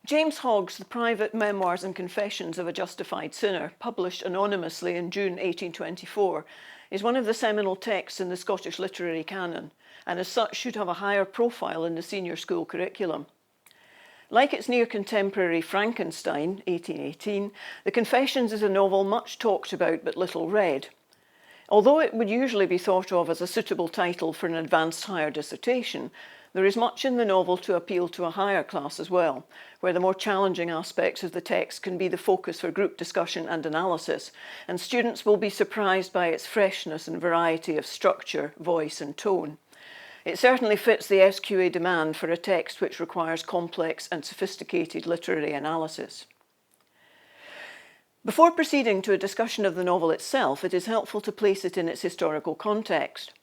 James Hogg's The Private Memoirs and Confessions of a Justified Sinner, published anonymously in June 1824, is one of the seminal texts in the Scottish literary canon, and as such should have a higher profile in the senior school curriculum. Like its near contemporary Frankenstein, 1818, The Confessions is a novel much talked about but little read. Although it would usually be thought of as a suitable title for an advanced higher dissertation, there is much in the novel to appeal to a higher class as well, where the more challenging aspects of the text can be the focus for group discussion and analysis, and students will be surprised by its freshness and variety of structure, voice and tone. It certainly fits the SQA demand for a text which requires complex and sophisticated literary analysis. Before proceeding to a discussion of the novel itself, it is helpful to place it in its historical context.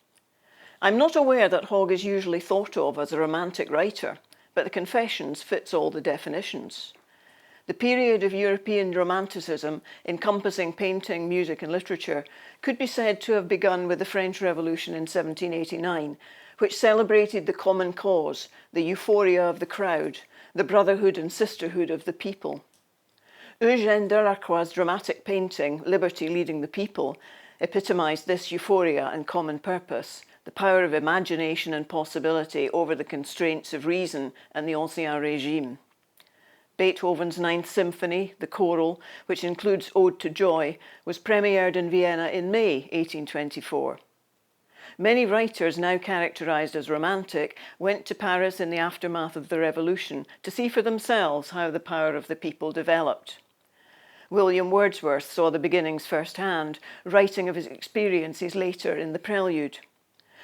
I'm not aware that Hogg is usually thought of as a romantic writer, but The Confessions fits all the definitions. The period of European Romanticism, encompassing painting, music and literature, could be said to have begun with the French Revolution in 1789, which celebrated the common cause, the euphoria of the crowd, the brotherhood and sisterhood of the people. Eugène Delacroix's dramatic painting, Liberty Leading the People, epitomised this euphoria and common purpose, the power of imagination and possibility over the constraints of reason and the Ancien Régime. Beethoven's Ninth Symphony, the choral, which includes Ode to Joy, was premiered in Vienna in May 1824. Many writers, now characterised as romantic, went to Paris in the aftermath of the Revolution to see for themselves how the power of the people developed. William Wordsworth saw the beginnings firsthand, writing of his experiences later in The Prelude.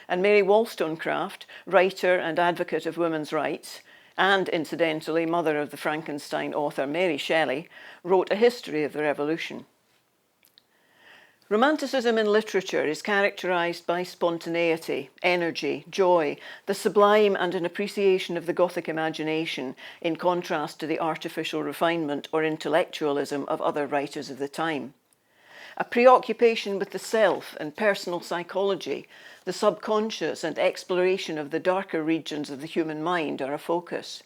And Mary Wollstonecraft, writer and advocate of women's rights, and incidentally mother of the Frankenstein author Mary Shelley, wrote a history of the Revolution. Romanticism in literature is characterised by spontaneity, energy, joy, the sublime and an appreciation of the Gothic imagination, in contrast to the artificial refinement or intellectualism of other writers of the time. A preoccupation with the self and personal psychology, the subconscious and exploration of the darker regions of the human mind are a focus.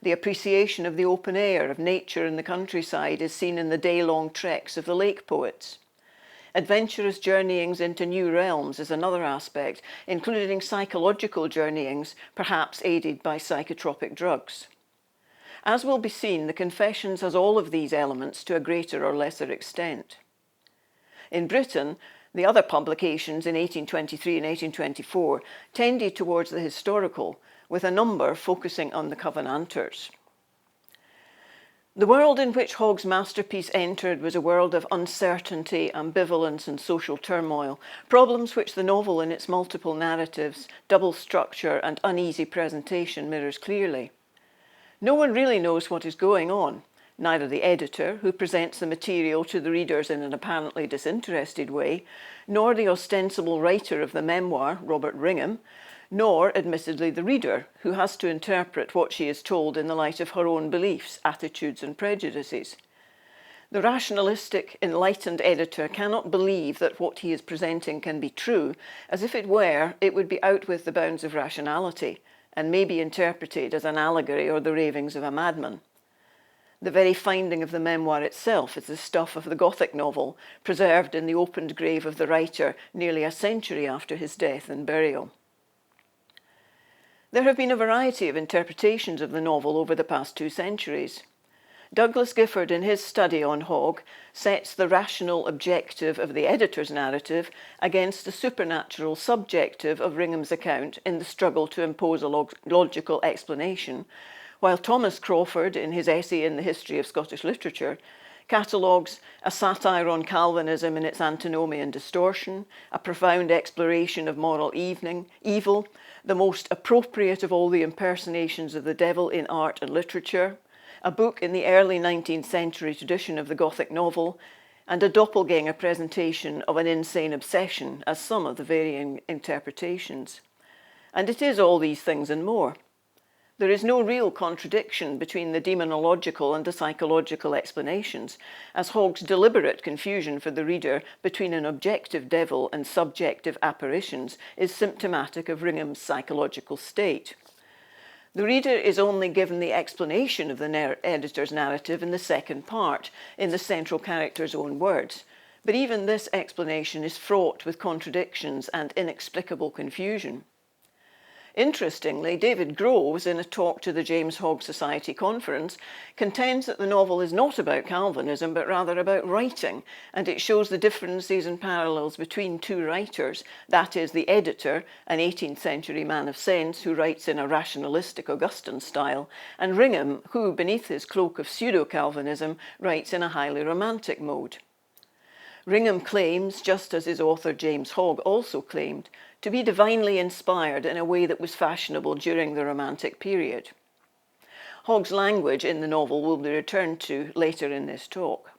The appreciation of the open air, of nature and the countryside is seen in the day-long treks of the lake poets. Adventurous journeyings into new realms is another aspect, including psychological journeyings, perhaps aided by psychotropic drugs. As will be seen, The Confessions has all of these elements to a greater or lesser extent. In Britain, the other publications in 1823 and 1824 tended towards the historical, with a number focusing on the Covenanters. The world in which Hogg's masterpiece entered was a world of uncertainty, ambivalence and social turmoil, problems which the novel in its multiple narratives, double structure and uneasy presentation mirrors clearly. No one really knows what is going on, neither the editor, who presents the material to the readers in an apparently disinterested way, nor the ostensible writer of the memoir, Robert Ringham, nor, admittedly, the reader, who has to interpret what she is told in the light of her own beliefs, attitudes and prejudices. The rationalistic, enlightened editor cannot believe that what he is presenting can be true, as if it were, it would be out with the bounds of rationality, and may be interpreted as an allegory or the ravings of a madman. The very finding of the memoir itself is the stuff of the Gothic novel, preserved in the opened grave of the writer nearly a century after his death and burial. There have been a variety of interpretations of the novel over the past 2 centuries. Douglas Gifford, in his study on Hogg, sets the rational objective of the editor's narrative against the supernatural subjective of Ringham's account in the struggle to impose a logical explanation, while Thomas Crawford, in his essay in the History of Scottish Literature, catalogues a satire on Calvinism in its antinomian distortion, a profound exploration of moral evil, the most appropriate of all the impersonations of the devil in art and literature, a book in the early 19th century tradition of the Gothic novel, and a doppelganger presentation of an insane obsession as some of the varying interpretations. And it is all these things and more. There is no real contradiction between the demonological and the psychological explanations, as Hogg's deliberate confusion for the reader between an objective devil and subjective apparitions is symptomatic of Ringham's psychological state. The reader is only given the explanation of the editor's narrative in the second part, in the central character's own words. But even this explanation is fraught with contradictions and inexplicable confusion. Interestingly, David Groves, in a talk to the James Hogg Society conference, contends that the novel is not about Calvinism, but rather about writing, and it shows the differences and parallels between two writers, that is, the editor, an 18th century man of sense who writes in a rationalistic Augustan style, and Ringham, who, beneath his cloak of pseudo-Calvinism, writes in a highly romantic mode. Ringham claims, just as his author James Hogg also claimed, to be divinely inspired in a way that was fashionable during the Romantic period. Hogg's language in the novel will be returned to later in this talk.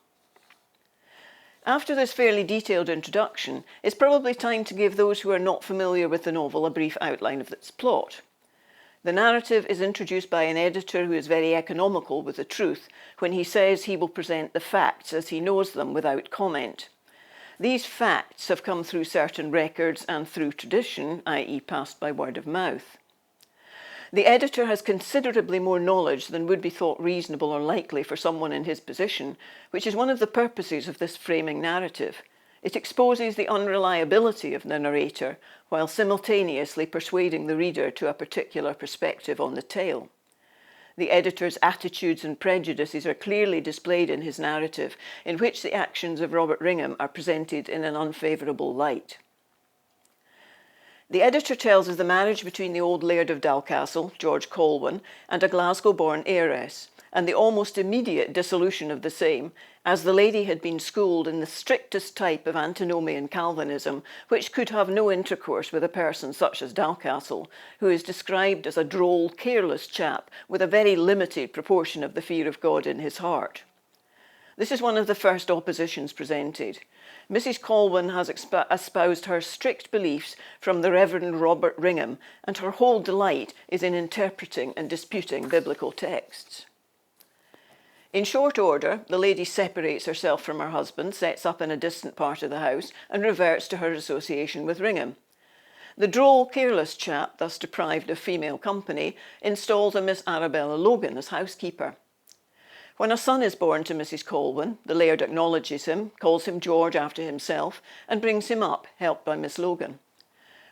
After this fairly detailed introduction, it's probably time to give those who are not familiar with the novel a brief outline of its plot. The narrative is introduced by an editor who is very economical with the truth when he says he will present the facts as he knows them without comment. These facts have come through certain records and through tradition, i.e. passed by word of mouth. The editor has considerably more knowledge than would be thought reasonable or likely for someone in his position, which is one of the purposes of this framing narrative. It exposes the unreliability of the narrator, while simultaneously persuading the reader to a particular perspective on the tale. The editor's attitudes and prejudices are clearly displayed in his narrative, in which the actions of Robert Ringham are presented in an unfavourable light. The editor tells of the marriage between the old Laird of Dalcastle, George Colwyn, and a Glasgow-born heiress, and the almost immediate dissolution of the same, as the lady had been schooled in the strictest type of antinomian Calvinism, which could have no intercourse with a person such as Dalcastle, who is described as a droll, careless chap with a very limited proportion of the fear of God in his heart. This is one of the first oppositions presented. Mrs. Colwyn has espoused her strict beliefs from the Reverend Robert Ringham, and her whole delight is in interpreting and disputing biblical texts. In short order, the lady separates herself from her husband, sets up in a distant part of the house, and reverts to her association with Ringham. The droll, careless chap, thus deprived of female company, installs a Miss Arabella Logan as housekeeper. When a son is born to Mrs. Colwyn, the laird acknowledges him, calls him George after himself, and brings him up, helped by Miss Logan.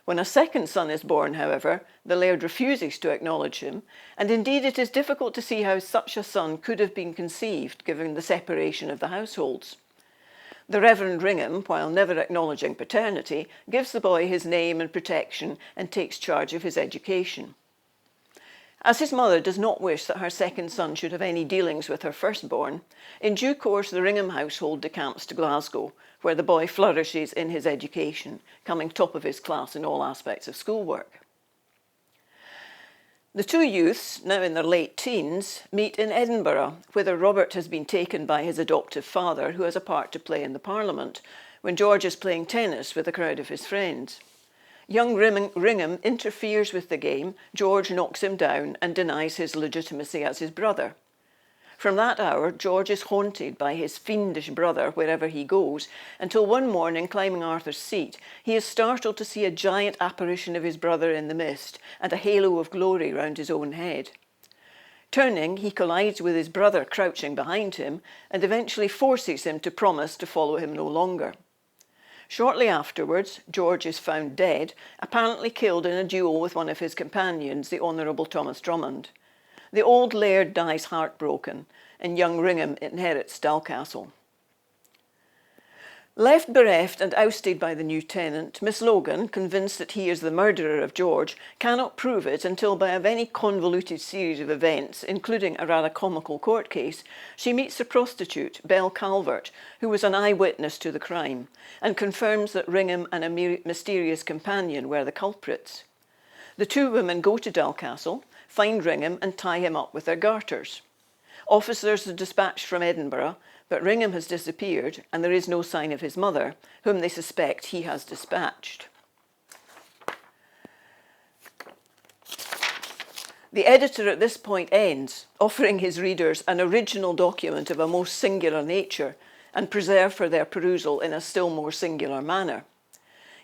When a second son is born, however, the laird refuses to acknowledge him, and indeed it is difficult to see how such a son could have been conceived given the separation of the households. The Reverend Ringham, while never acknowledging paternity, gives the boy his name and protection and takes charge of his education. As his mother does not wish that her second son should have any dealings with her firstborn, in due course the Ringham household decamps to Glasgow, where the boy flourishes in his education, coming top of his class in all aspects of schoolwork. The two youths, now in their late teens, meet in Edinburgh, whither Robert has been taken by his adoptive father, who has a part to play in the Parliament, when George is playing tennis with a crowd of his friends. Young Ringham interferes with the game, George knocks him down and denies his legitimacy as his brother. From that hour, George is haunted by his fiendish brother wherever he goes, until one morning, climbing Arthur's Seat, he is startled to see a giant apparition of his brother in the mist and a halo of glory round his own head. Turning, he collides with his brother crouching behind him and eventually forces him to promise to follow him no longer. Shortly afterwards, George is found dead, apparently killed in a duel with one of his companions, the Honourable Thomas Drummond. The old laird dies heartbroken, and young Ringham inherits Dalcastle. Left bereft and ousted by the new tenant, Miss Logan, convinced that he is the murderer of George, cannot prove it until by a very convoluted series of events, including a rather comical court case, she meets a prostitute, Belle Calvert, who was an eyewitness to the crime, and confirms that Ringham and a mysterious companion were the culprits. The two women go to Dalcastle, find Ringham and tie him up with their garters. Officers are dispatched from Edinburgh, but Ringham has disappeared and there is no sign of his mother, whom they suspect he has dispatched. The editor at this point ends, offering his readers an original document of a most singular nature and preserved for their perusal in a still more singular manner.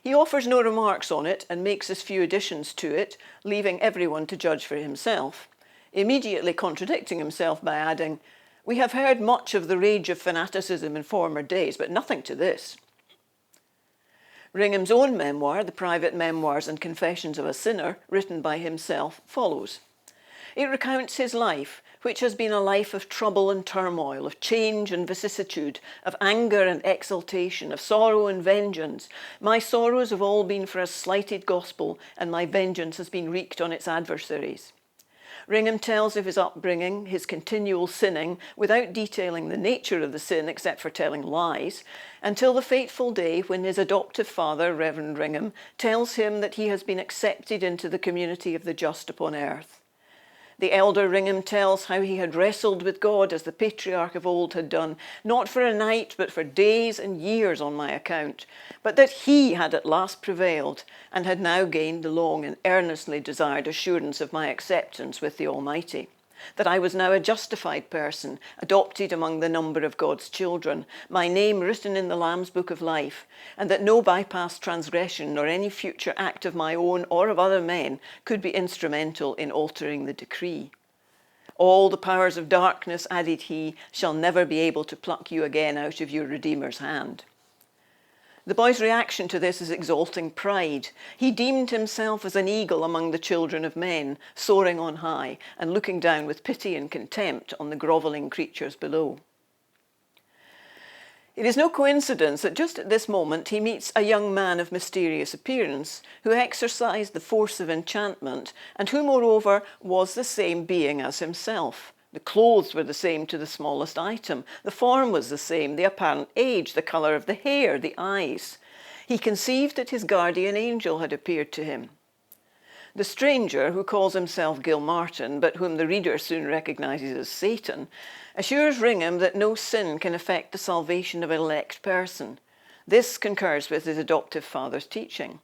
He offers no remarks on it and makes as few additions to it, leaving everyone to judge for himself, immediately contradicting himself by adding, "We have heard much of the rage of fanaticism in former days, but nothing to this." Ringham's own memoir, The Private Memoirs and Confessions of a Sinner, written by himself, follows. It recounts his life, which has been a life of trouble and turmoil, of change and vicissitude, of anger and exultation, of sorrow and vengeance. My sorrows have all been for a slighted gospel, and my vengeance has been wreaked on its adversaries. Ringham tells of his upbringing, his continual sinning, without detailing the nature of the sin except for telling lies, until the fateful day when his adoptive father, Reverend Ringham, tells him that he has been accepted into the community of the just upon earth. The elder Ringham tells how he had wrestled with God as the patriarch of old had done, not for a night but for days and years on my account, but that he had at last prevailed and had now gained the long and earnestly desired assurance of my acceptance with the Almighty, that I was now a justified person, adopted among the number of God's children, my name written in the Lamb's Book of Life, and that no bypassed transgression nor any future act of my own or of other men could be instrumental in altering the decree. All the powers of darkness, added he, shall never be able to pluck you again out of your Redeemer's hand. The boy's reaction to this is exalting pride. He deemed himself as an eagle among the children of men, soaring on high and looking down with pity and contempt on the grovelling creatures below. It is no coincidence that just at this moment he meets a young man of mysterious appearance who exercised the force of enchantment and who, moreover, was the same being as himself. The clothes were the same to the smallest item. The form was the same, the apparent age, the colour of the hair, the eyes. He conceived that his guardian angel had appeared to him. The stranger, who calls himself Gilmartin, but whom the reader soon recognises as Satan, assures Ringham that no sin can affect the salvation of an elect person. This concurs with his adoptive father's teaching.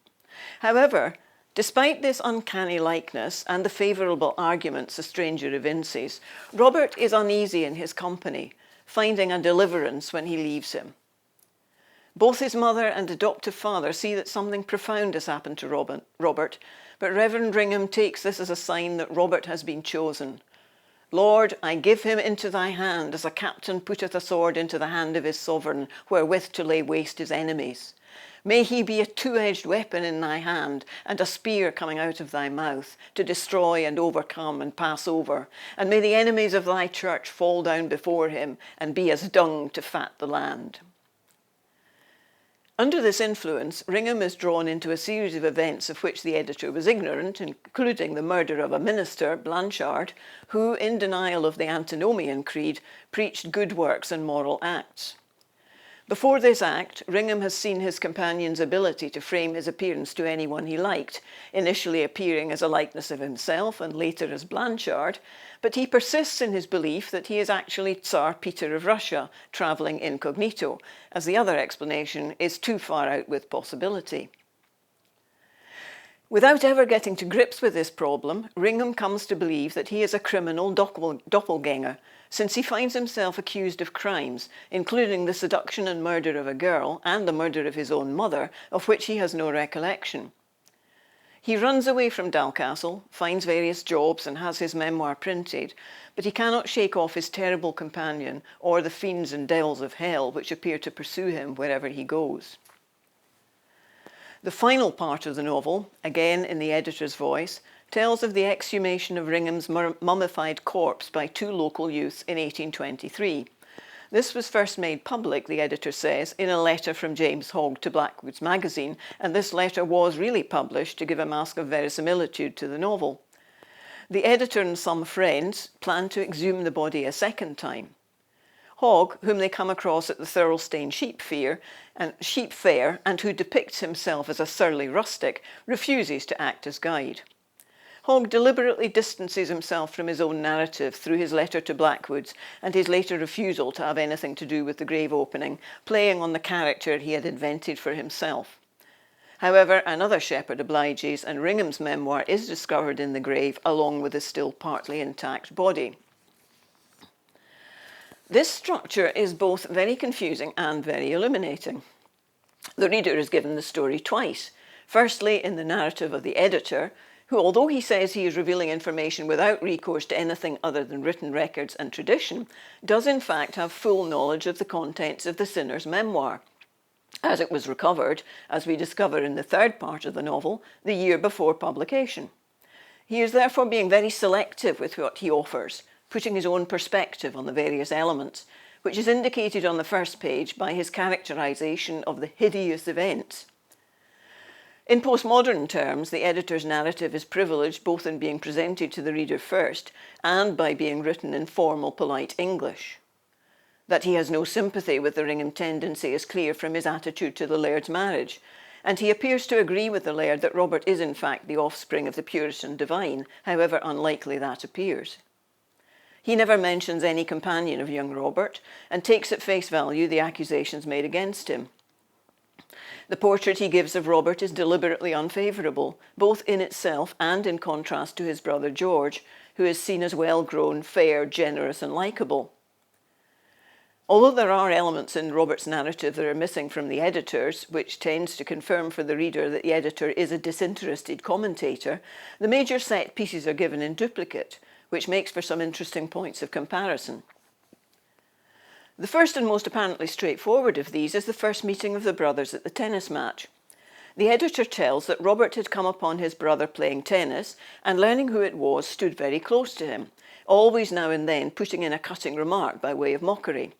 However, despite this uncanny likeness and the favourable arguments the stranger evinces, Robert is uneasy in his company, finding a deliverance when he leaves him. Both his mother and adoptive father see that something profound has happened to Robert, but Reverend Ringham takes this as a sign that Robert has been chosen. "Lord, I give him into thy hand, as a captain putteth a sword into the hand of his sovereign, wherewith to lay waste his enemies. May he be a two-edged weapon in thy hand, and a spear coming out of thy mouth, to destroy and overcome and pass over. And may the enemies of thy church fall down before him, and be as dung to fat the land." Under this influence, Ringham is drawn into a series of events of which the editor was ignorant, including the murder of a minister, Blanchard, who, in denial of the Antinomian Creed, preached good works and moral acts. Before this act, Ringham has seen his companion's ability to frame his appearance to anyone he liked, initially appearing as a likeness of himself and later as Blanchard, but he persists in his belief that he is actually Tsar Peter of Russia, travelling incognito, as the other explanation is too far out with possibility. Without ever getting to grips with this problem, Ringham comes to believe that he is a criminal doppelganger, since he finds himself accused of crimes, including the seduction and murder of a girl and the murder of his own mother, of which he has no recollection. He runs away from Dalcastle, finds various jobs and has his memoir printed, but he cannot shake off his terrible companion or the fiends and devils of hell which appear to pursue him wherever he goes. The final part of the novel, again in the editor's voice, tells of the exhumation of Ringham's mummified corpse by two local youths in 1823. This was first made public, the editor says, in a letter from James Hogg to Blackwood's magazine, and this letter was really published to give a mask of verisimilitude to the novel. The editor and some friends plan to exhume the body a second time. Hogg, whom they come across at the Thirlestane sheep fair, and who depicts himself as a surly rustic, refuses to act as guide. Hogg deliberately distances himself from his own narrative through his letter to Blackwood's and his later refusal to have anything to do with the grave opening, playing on the character he had invented for himself. However, another shepherd obliges, and Ringham's memoir is discovered in the grave along with his still partly intact body. This structure is both very confusing and very illuminating. The reader is given the story twice. Firstly, in the narrative of the editor, who, although he says he is revealing information without recourse to anything other than written records and tradition, does in fact have full knowledge of the contents of the sinner's memoir, as it was recovered, as we discover in the third part of the novel, the year before publication. He is therefore being very selective with what he offers, putting his own perspective on the various elements, which is indicated on the first page by his characterisation of the hideous events. In postmodern terms, the editor's narrative is privileged both in being presented to the reader first and by being written in formal, polite English. That he has no sympathy with the Ringham tendency is clear from his attitude to the Laird's marriage, and he appears to agree with the Laird that Robert is in fact the offspring of the Puritan divine, however unlikely that appears. He never mentions any companion of young Robert, and takes at face value the accusations made against him. The portrait he gives of Robert is deliberately unfavourable, both in itself and in contrast to his brother George, who is seen as well-grown, fair, generous and likeable. Although there are elements in Robert's narrative that are missing from the editor's, which tends to confirm for the reader that the editor is a disinterested commentator, the major set pieces are given in duplicate, which makes for some interesting points of comparison. The first and most apparently straightforward of these is the first meeting of the brothers at the tennis match. The editor tells that Robert had come upon his brother playing tennis and, learning who it was, stood very close to him, always now and then putting in a cutting remark by way of mockery.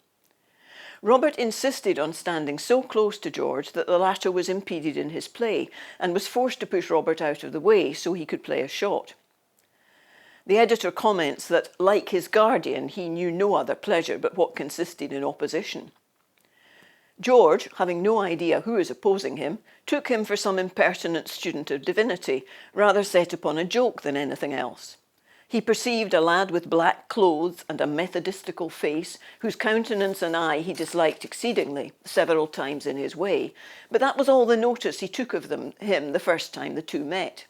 Robert insisted on standing so close to George that the latter was impeded in his play and was forced to push Robert out of the way so he could play a shot. The editor comments that, like his guardian, he knew no other pleasure but what consisted in opposition. George, having no idea who is opposing him, took him for some impertinent student of divinity, rather set upon a joke than anything else. He perceived a lad with black clothes and a methodistical face, whose countenance and eye he disliked exceedingly, several times in his way, but that was all the notice he took of him the first time the two met.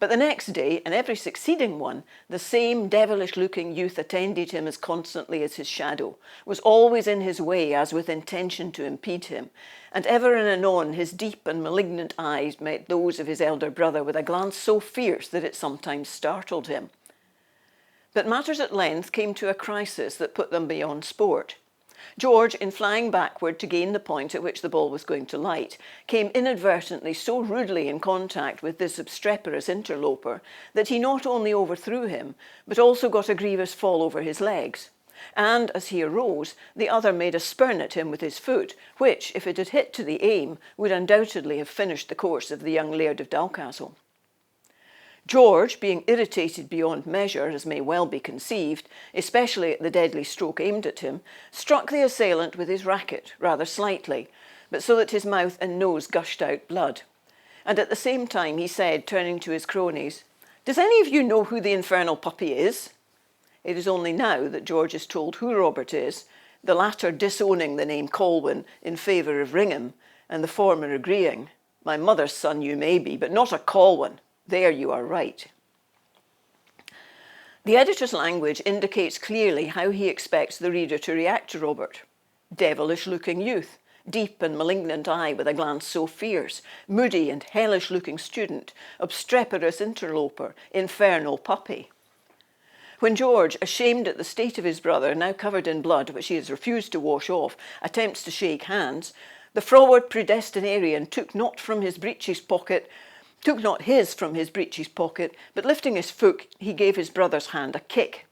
But the next day, and every succeeding one, the same devilish-looking youth attended him as constantly as his shadow, was always in his way as with intention to impede him, and ever and anon his deep and malignant eyes met those of his elder brother with a glance so fierce that it sometimes startled him. But matters at length came to a crisis that put them beyond sport. George, in flying backward to gain the point at which the ball was going to light, came inadvertently so rudely in contact with this obstreperous interloper that he not only overthrew him, but also got a grievous fall over his legs. And, as he arose, the other made a spurn at him with his foot, which, if it had hit to the aim, would undoubtedly have finished the course of the young Laird of Dalcastle. George, being irritated beyond measure, as may well be conceived, especially at the deadly stroke aimed at him, struck the assailant with his racket, rather slightly, but so that his mouth and nose gushed out blood. And at the same time he said, turning to his cronies, "Does any of you know who the infernal puppy is?" It is only now that George is told who Robert is, the latter disowning the name Colwyn in favour of Ringham, and the former agreeing, "My mother's son you may be, but not a Colwyn. There you are right." The editor's language indicates clearly how he expects the reader to react to Robert. Devilish-looking youth, deep and malignant eye with a glance so fierce, moody and hellish-looking student, obstreperous interloper, infernal puppy. When George, ashamed at the state of his brother, now covered in blood which he has refused to wash off, attempts to shake hands, the froward predestinarian took not his from his breeches pocket, but lifting his foot, he gave his brother's hand a kick.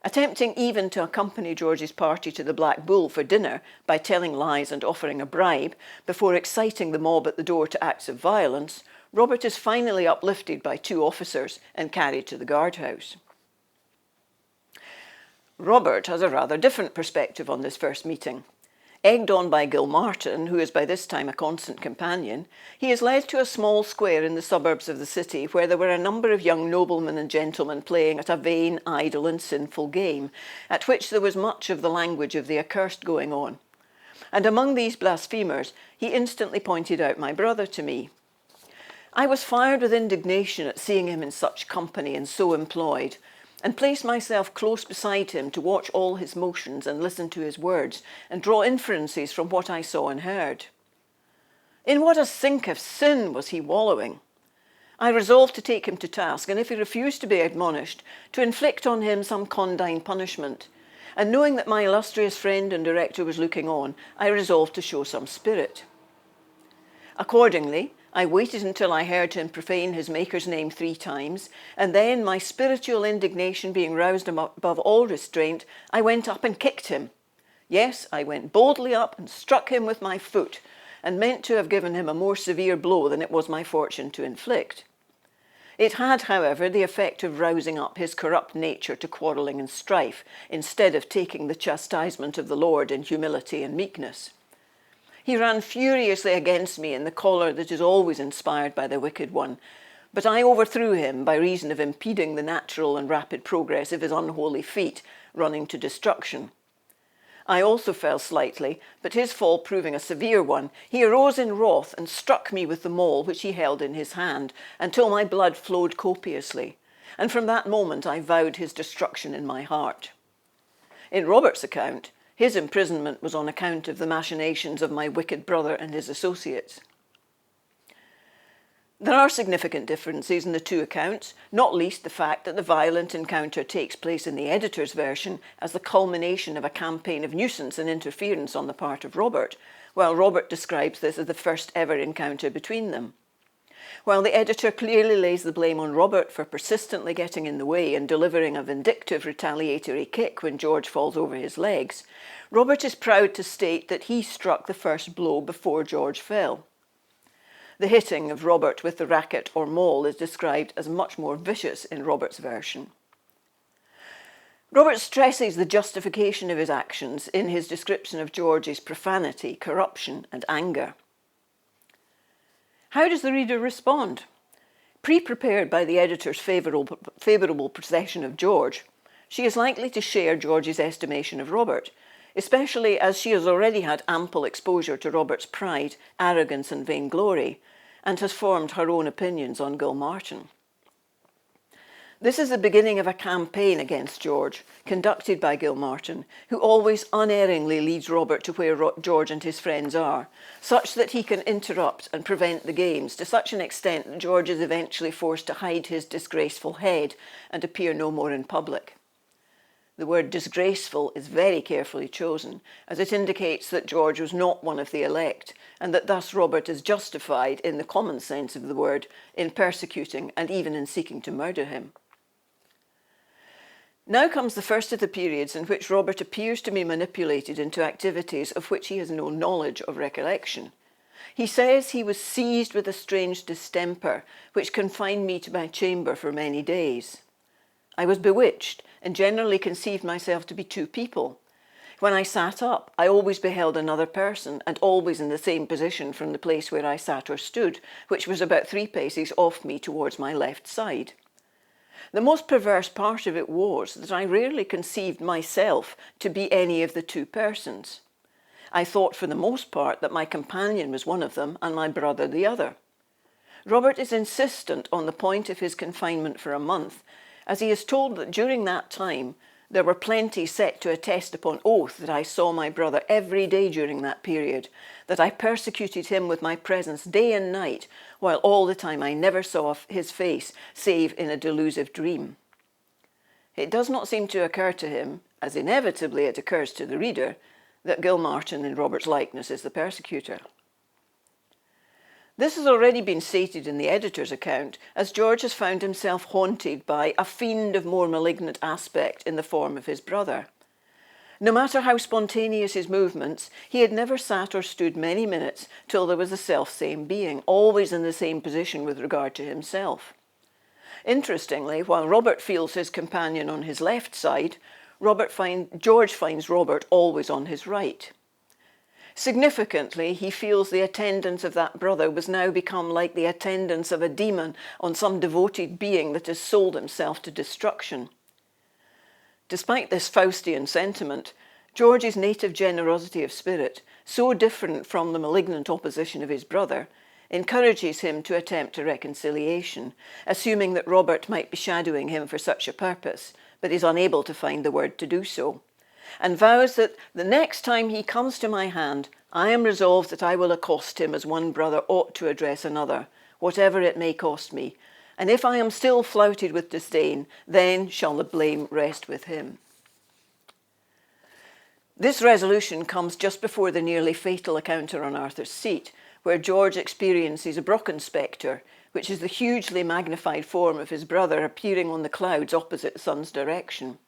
Attempting even to accompany George's party to the Black Bull for dinner by telling lies and offering a bribe, before exciting the mob at the door to acts of violence, Robert is finally uplifted by two officers and carried to the guardhouse. Robert has a rather different perspective on this first meeting. Egged on by Gilmartin, who is by this time a constant companion, he is led to a small square in the suburbs of the city where there were a number of young noblemen and gentlemen playing at a vain, idle and sinful game, at which there was much of the language of the accursed going on. And among these blasphemers he instantly pointed out my brother to me. I was fired with indignation at seeing him in such company and so employed, and placed myself close beside him to watch all his motions and listen to his words and draw inferences from what I saw and heard. In what a sink of sin was he wallowing! I resolved to take him to task, and if he refused to be admonished, to inflict on him some condign punishment. And knowing that my illustrious friend and director was looking on, I resolved to show some spirit. Accordingly, I waited until I heard him profane his Maker's name 3 times, and then, my spiritual indignation being roused above all restraint, I went up and kicked him. Yes, I went boldly up and struck him with my foot, and meant to have given him a more severe blow than it was my fortune to inflict. It had, however, the effect of rousing up his corrupt nature to quarrelling and strife, instead of taking the chastisement of the Lord in humility and meekness. He ran furiously against me in the choler that is always inspired by the wicked one, but I overthrew him by reason of impeding the natural and rapid progress of his unholy feet, running to destruction. I also fell slightly, but his fall proving a severe one, he arose in wrath and struck me with the maul which he held in his hand, until my blood flowed copiously, and from that moment I vowed his destruction in my heart. In Robert's account, his imprisonment was on account of the machinations of my wicked brother and his associates. There are significant differences in the 2 accounts, not least the fact that the violent encounter takes place in the editor's version as the culmination of a campaign of nuisance and interference on the part of Robert, while Robert describes this as the first ever encounter between them. While the editor clearly lays the blame on Robert for persistently getting in the way and delivering a vindictive retaliatory kick when George falls over his legs, Robert is proud to state that he struck the first blow before George fell. The hitting of Robert with the racket or maul is described as much more vicious in Robert's version. Robert stresses the justification of his actions in his description of George's profanity, corruption, and anger. How does the reader respond? Pre-prepared by the editor's favourable procession of George, she is likely to share George's estimation of Robert, especially as she has already had ample exposure to Robert's pride, arrogance, and vainglory, and has formed her own opinions on Gilmartin. This is the beginning of a campaign against George, conducted by Gilmartin, who always unerringly leads Robert to where George and his friends are, such that he can interrupt and prevent the games, to such an extent that George is eventually forced to hide his disgraceful head and appear no more in public. The word disgraceful is very carefully chosen, as it indicates that George was not one of the elect, and that thus Robert is justified, in the common sense of the word, in persecuting and even in seeking to murder him. Now comes the first of the periods in which Robert appears to be manipulated into activities of which he has no knowledge or recollection. He says he was seized with a strange distemper, which confined me to my chamber for many days. I was bewitched, and generally conceived myself to be 2 people. When I sat up, I always beheld another person, and always in the same position from the place where I sat or stood, which was about 3 paces off me towards my left side. The most perverse part of it was that I rarely conceived myself to be any of the 2 persons. I thought for the most part that my companion was one of them and my brother the other. Robert is insistent on the point of his confinement for a month, as he is told that during that time there were plenty set to attest upon oath that I saw my brother every day during that period, that I persecuted him with my presence day and night, while all the time I never saw his face save in a delusive dream. It does not seem to occur to him, as inevitably it occurs to the reader, that Gilmartin in Robert's likeness is the persecutor. This has already been stated in the editor's account, as George has found himself haunted by a fiend of more malignant aspect in the form of his brother. No matter how spontaneous his movements, he had never sat or stood many minutes till there was the self-same being, always in the same position with regard to himself. Interestingly, while Robert feels his companion on his left side, George finds Robert always on his right. Significantly, he feels the attendance of that brother was now become like the attendance of a demon on some devoted being that has sold himself to destruction. Despite this Faustian sentiment, George's native generosity of spirit, so different from the malignant opposition of his brother, encourages him to attempt a reconciliation, assuming that Robert might be shadowing him for such a purpose, but is unable to find the word to do so. and vows that the next time he comes to my hand, I am resolved that I will accost him as one brother ought to address another, whatever it may cost me, and if I am still flouted with disdain, then shall the blame rest with him. This resolution comes just before the nearly fatal encounter on Arthur's Seat, where George experiences a Brockenspectre, which is the hugely magnified form of his brother appearing on the clouds opposite the sun's direction.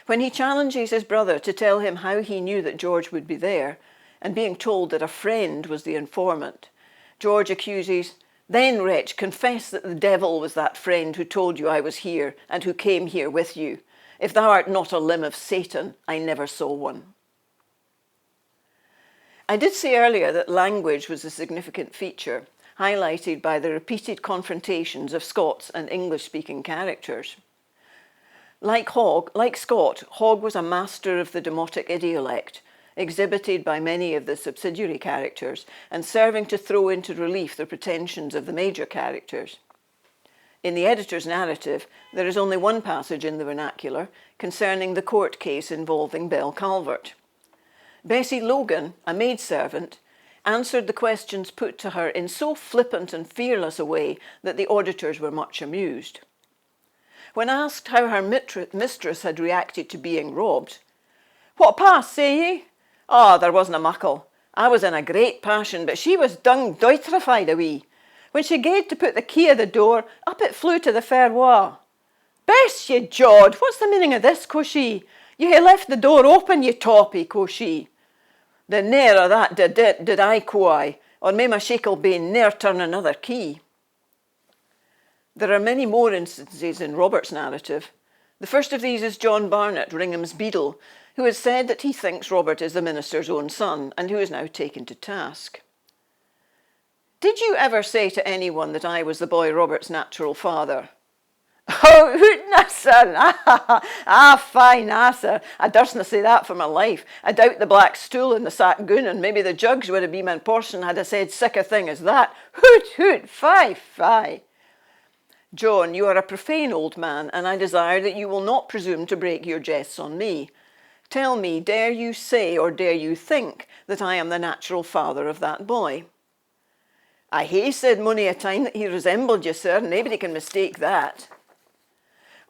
When he challenges his brother to tell him how he knew that George would be there, and being told that a friend was the informant, George accuses, "Then, wretch, confess that the devil was that friend who told you I was here, and who came here with you. If thou art not a limb of Satan, I never saw one." I did say earlier that language was a significant feature, highlighted by the repeated confrontations of Scots and English-speaking characters. Like Scott, Hogg was a master of the demotic idiolect, exhibited by many of the subsidiary characters, and serving to throw into relief the pretensions of the major characters. In the editor's narrative, there is only one passage in the vernacular concerning the court case involving Belle Calvert. Bessie Logan, a maidservant, answered the questions put to her in so flippant and fearless a way that the auditors were much amused. When asked how her mistress had reacted to being robbed, "What pass, say ye? Oh, there wasna muckle. I was in a great passion, but she was dung doitrified a wee. When she gaed to put the key of the door, up it flew to the fair wa. 'Bess, ye jawed, what's the meaning of this?' quo she. 'You hae left the door open, ye toppy,' quo she. 'The ne'er o' that did I, quo I, or may my shakel bane ne'er turn another key.' There are many more instances in Robert's narrative. The first of these is John Barnett, Ringham's beadle, who has said that he thinks Robert is the minister's own son, and who is now taken to task. 'Did you ever say to anyone that I was the boy Robert's natural father?' 'Oh, hootna, sir, fine, sir. I durstna say that for my life. I doubt the black stool and the sack goon, and maybe the jugs would have been my portion had I said sic a thing as that. Hoot, fie. John, you are a profane old man, and I desire that you will not presume to break your jests on me. Tell me, dare you say or dare you think that I am the natural father of that boy?' 'I hae said mony a time that he resembled you, sir. Nobody can mistake that.'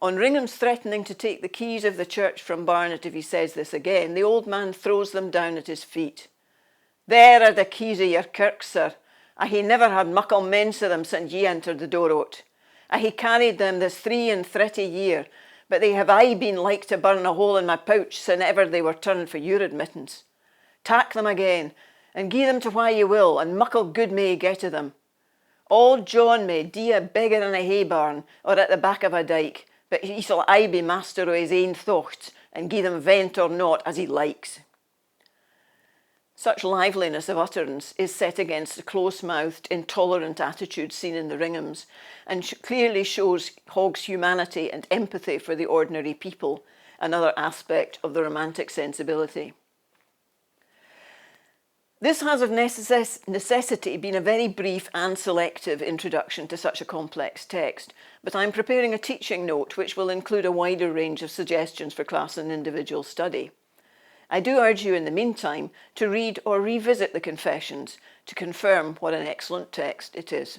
On Ringham's threatening to take the keys of the church from Barnett if he says this again, the old man throws them down at his feet. 'There are the keys of your kirk, sir. I hae never had muckle mense of them since ye entered the door o't. I hae carried them this 33 year, but they have aye been like to burn a hole in my pouch sin ever they were turned for your admittance. Tak them again, and gie them to wha ye will, and muckle good may ye get of them. Auld John may dee a beggar in a hay barn, or at the back of a dyke, but he shall aye be master o' his ain thoughts, and gie them vent or not as he likes.' Such liveliness of utterance is set against the close-mouthed, intolerant attitude seen in the Ringhams, and clearly shows Hogg's humanity and empathy for the ordinary people, another aspect of the romantic sensibility. This has of necessity been a very brief and selective introduction to such a complex text, but I'm preparing a teaching note which will include a wider range of suggestions for class and individual study. I do urge you in the meantime to read or revisit the Confessions to confirm what an excellent text it is.